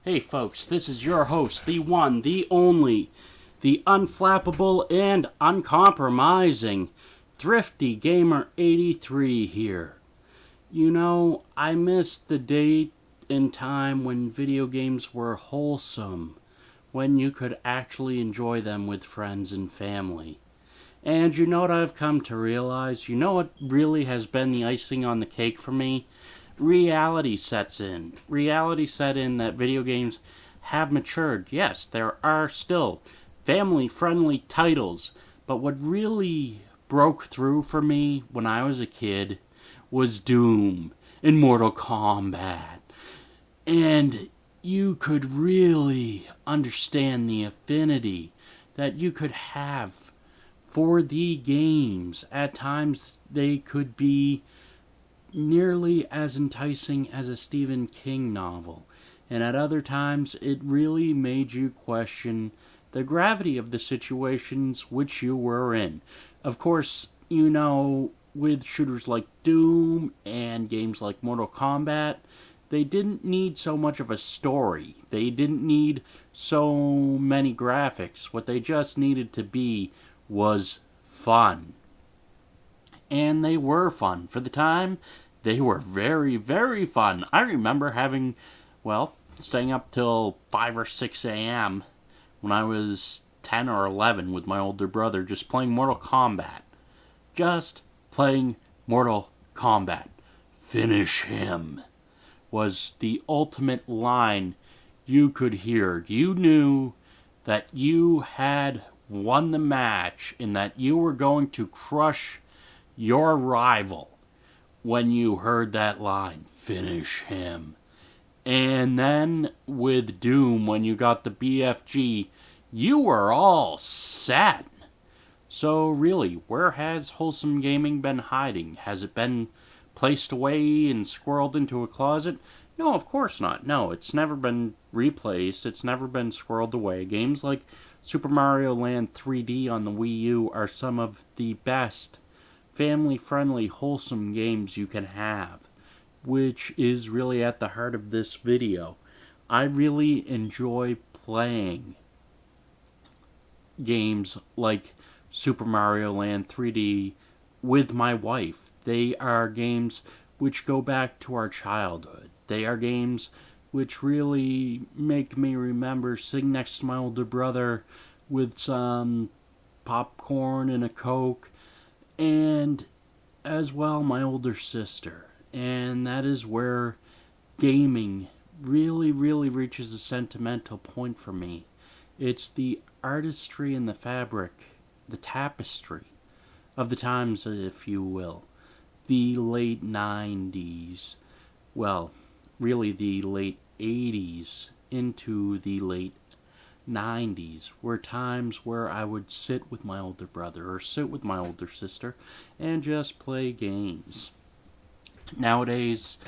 Hey folks, this is your host, the one, the only, the unflappable and uncompromising Thrifty Gamer 83 here. You know, I miss the day and time when video games were wholesome, when you could actually enjoy them with friends and family. And you know what I've come to realize? You know what really has been the icing on the cake for me? Reality sets in. Reality set in that video games have matured. Yes, there are still family-friendly titles, but what really broke through for me when I was a kid was Doom and Mortal Kombat. And you could really understand the affinity that you could have for the games. At times they could be nearly as enticing as a Stephen King novel, and at other times it really made you question the gravity of the situations which you were in. Of course, you know, with shooters like Doom and games like Mortal Kombat, they didn't need so much of a story. They didn't need so many graphics. What they just needed to be was fun. And they were fun. For the time, they were very, very fun. I remember staying up till 5 or 6 a.m. when I was 10 or 11 with my older brother, just playing Mortal Kombat. Just playing Mortal Kombat. Finish him was the ultimate line you could hear. You knew that you had won the match and that you were going to crush your rival when you heard that line, finish him. And then with Doom, when you got the BFG, you were all set. So really, where has Wholesome Gaming been hiding? Has it been placed away and squirreled into a closet? No, of course not. No, it's never been replaced. It's never been squirreled away. Games like Super Mario Land 3D on the Wii U are some of the best family-friendly, wholesome games you can have, which is really at the heart of this video. I really enjoy playing games like Super Mario Land 3D with my wife. They are games which go back to our childhood. They are games which really make me remember sitting next to my older brother with some popcorn and a Coke, and as well my older sister. And that is where gaming really, really reaches a sentimental point for me. It's the artistry and the fabric, the tapestry of the times, if you will. The late 90s, well, really the late 80s into the late 90s were times where I would sit with my older brother or sit with my older sister and just play games. Nowadays,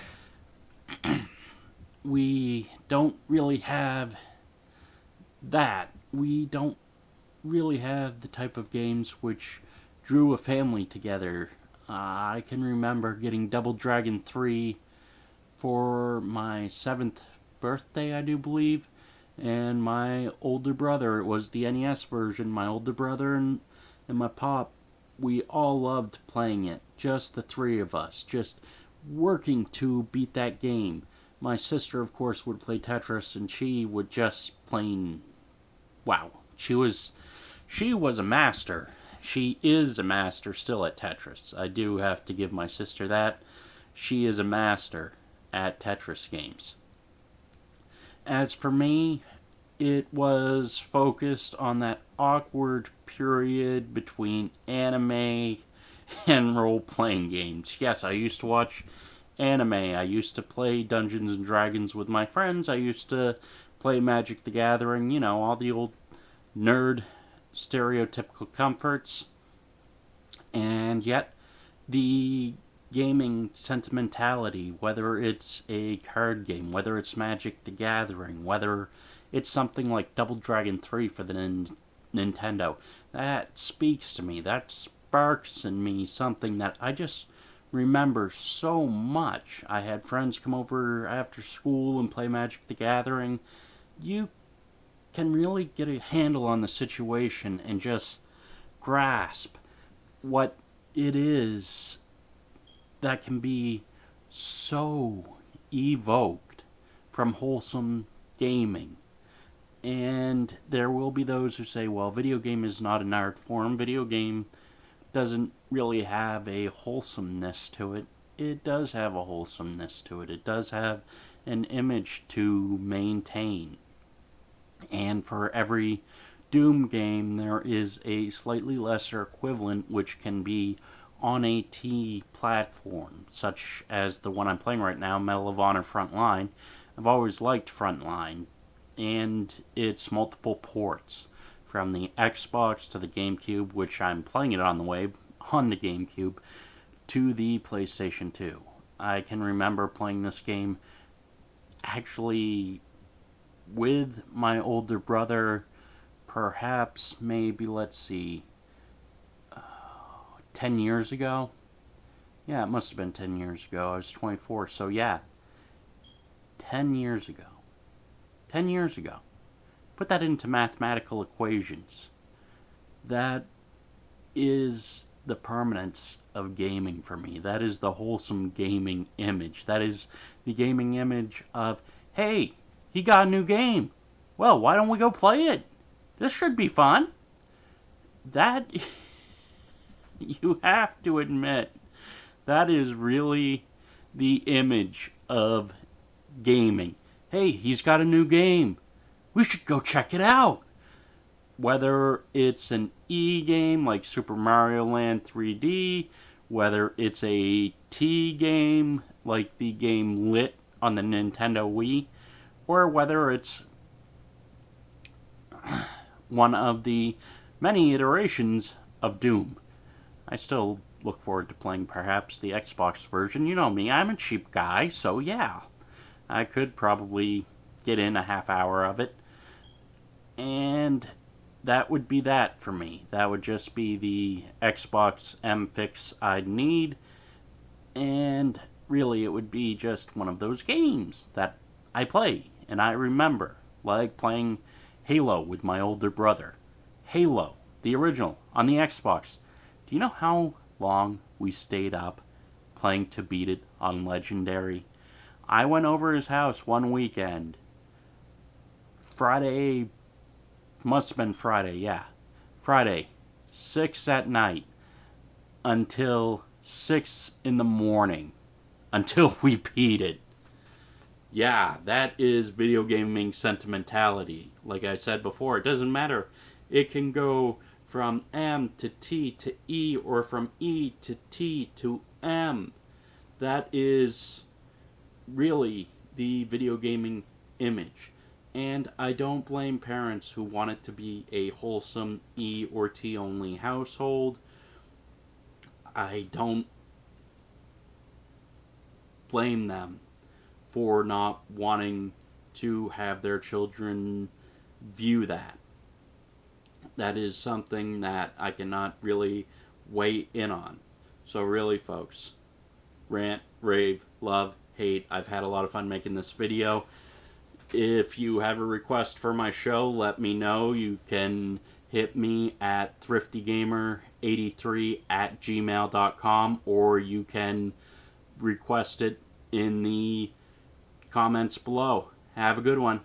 we don't really have that. We don't really have the type of games which drew a family together. I can remember getting Double Dragon 3 for my 7th birthday, I do believe. And my older brother, it was the NES version, my older brother and my pop, we all loved playing it. Just the three of us, just working to beat that game. My sister, of course, would play Tetris, and she would just plain, wow. She was a master. She is a master still at Tetris. I do have to give my sister that. She is a master at Tetris games. As for me, it was focused on that awkward period between anime and role-playing games. Yes, I used to watch anime. I used to play Dungeons and Dragons with my friends. I used to play Magic the Gathering, you know, all the old nerd stereotypical comforts. And yet, the gaming sentimentality, whether it's a card game, whether it's Magic the Gathering, whether it's something like Double Dragon 3 for the Nintendo, that speaks to me. That sparks in me something that I just remember so much. I had friends come over after school and play Magic the Gathering. You can really get a handle on the situation and just grasp what it is that can be so evoked from wholesome gaming. And there will be those who say, well, video game is not an art form. Video game doesn't really have a wholesomeness to it. It does have a wholesomeness to it. It does have an image to maintain. And for every Doom game, there is a slightly lesser equivalent which can be on a T platform, such as the one I'm playing right now, Medal of Honor Frontline. I've always liked Frontline, and its multiple ports, from the Xbox to the GameCube, which I'm playing it on the way, on the GameCube, to the PlayStation 2. I can remember playing this game actually with my older brother, perhaps, maybe, let's see, 10 years ago. Yeah, it must have been 10 years ago. I was 24, so yeah. 10 years ago. 10 years ago. Put that into mathematical equations. That is the permanence of gaming for me. That is the wholesome gaming image. That is the gaming image of, hey, he got a new game. Well, why don't we go play it? This should be fun. That, you have to admit, that is really the image of gaming. Hey, he's got a new game. We should go check it out. Whether it's an E game like Super Mario Land 3D, whether it's a T game like the game Lit on the Nintendo Wii, or whether it's one of the many iterations of Doom. I still look forward to playing perhaps the Xbox version. You know me, I'm a cheap guy, so yeah. I could probably get in a half hour of it. And that would be that for me. That would just be the Xbox M fix I'd need. And really, it would be just one of those games that I play and I remember. Like playing Halo with my older brother. Halo, the original, on the Xbox. Do you know how long we stayed up playing to beat it on Legendary? I went over his house one weekend. Friday, must have been Friday, yeah. Friday, 6 at night, until 6 in the morning, until we beat it. Yeah, that is video gaming sentimentality. Like I said before, it doesn't matter. It can go from M to T to E, or from E to T to M. That is really the video gaming image. And I don't blame parents who want it to be a wholesome E or T only household. I don't blame them for not wanting to have their children view that. That is something that I cannot really weigh in on. So really, folks, rant, rave, love, hate. I've had a lot of fun making this video. If you have a request for my show, let me know. You can hit me at thriftygamer83@gmail.com, or you can request it in the comments below. Have a good one.